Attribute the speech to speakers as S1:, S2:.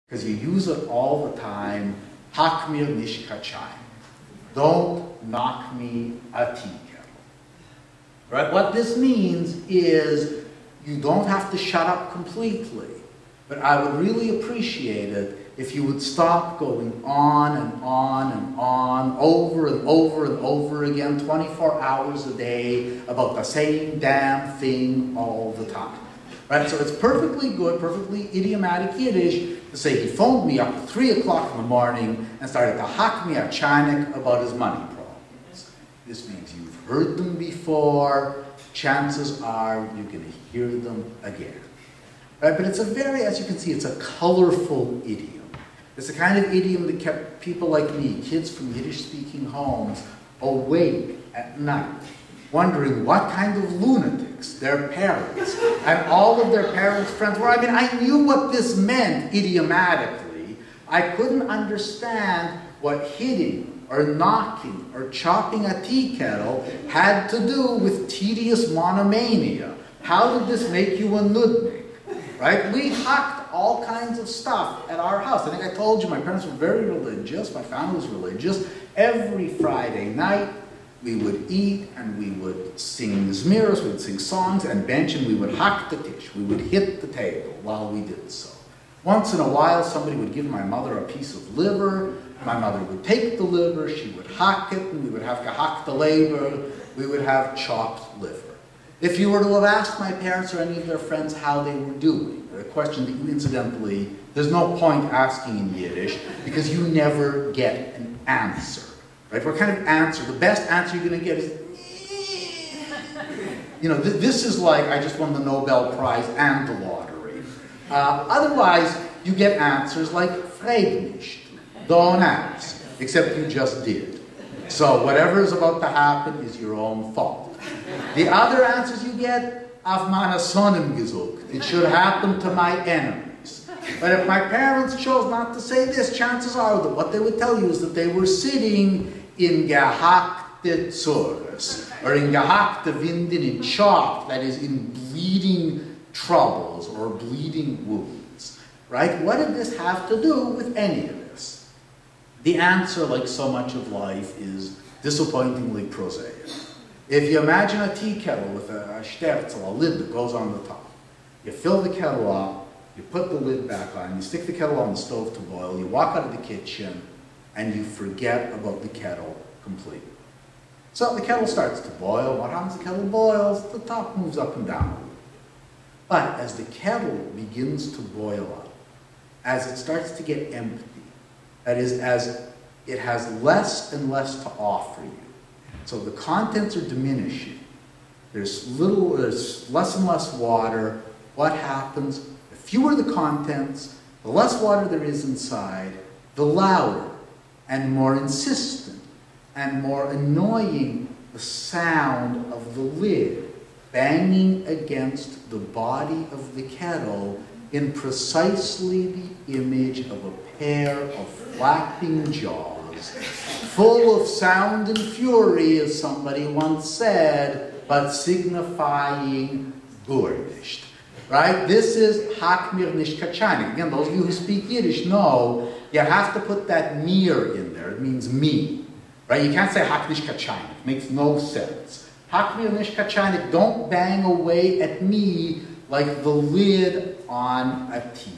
S1: because you use it all the time. Hak mir nicht kachai. Don't knock me a tea kettle. Right? What this means is you don't have to shut up completely, but I would really appreciate it if you would stop going on and on and on, over and over and over again, 24 hours a day, about the same damn thing all the time. Right? So it's perfectly good, perfectly idiomatic Yiddish to say he phoned me up at 3 o'clock in the morning and started to hack me a chinik about his money problems. This means you've heard them before. Chances are you're going to hear them again. Right? But it's a very, as you can see, it's a colorful idiom. It's the kind of idiom that kept people like me, kids from Yiddish-speaking homes, awake at night, wondering what kind of lunatics their parents and all of their parents' friends were. I mean, I knew what this meant idiomatically. I couldn't understand what hitting or knocking or chopping a tea kettle had to do with tedious monomania. How did this make you a nudnik? Right? We hacked all kinds of stuff at our house. I think I told you my parents were very religious. My family was religious. Every Friday night, we would eat and we would sing zmiros, we would sing songs and bench, and we would hack the tish. We would hit the table while we did so. Once in a while, somebody would give my mother a piece of liver. My mother would take the liver, she would hack it, and we would have to hack the labor. We would have chopped liver. If you were to have asked my parents or any of their friends how they were doing, a question that you incidentally, there's no point asking in Yiddish because you never get an answer. Right? What kind of answer? The best answer you're going to get is, you know, this is like, I just won the Nobel Prize and the lottery. Otherwise, you get answers like, frag nicht, don't ask, except you just did. So whatever is about to happen is your own fault. The other answers you get, auf meine Sonnen gesucht. It should happen to my enemies. But if my parents chose not to say this, chances are that what they would tell you is that they were sitting in gehackte Zures, or in gehackte Winden, in chopped, that is, in bleeding troubles or bleeding wounds. Right? What did this have to do with any of this? The answer, like so much of life, is disappointingly prosaic. If you imagine a tea kettle with a sterzel, a lid that goes on the top, you fill the kettle up, you put the lid back on, you stick the kettle on the stove to boil, you walk out of the kitchen, and you forget about the kettle completely. So the kettle starts to boil. What happens? The kettle boils, the top moves up and down a little. But as the kettle begins to boil up, as it starts to get empty, that is, as it has less and less to offer you, so the contents are diminishing. There's less and less water. What happens? The fewer the contents, the less water there is inside, the louder and more insistent and more annoying the sound of the lid banging against the body of the kettle in precisely the image of a pair of flapping jaws, full of sound and fury, as somebody once said, but signifying gurnisht. Right? This is hak mir nicht kachaynik. Again, those of you who speak Yiddish know you have to put that mir in there. It means me. Right? You can't say hak nicht kachaynik. It makes no sense. Hak mir nicht kachaynik, don't bang away at me like the lid on a tea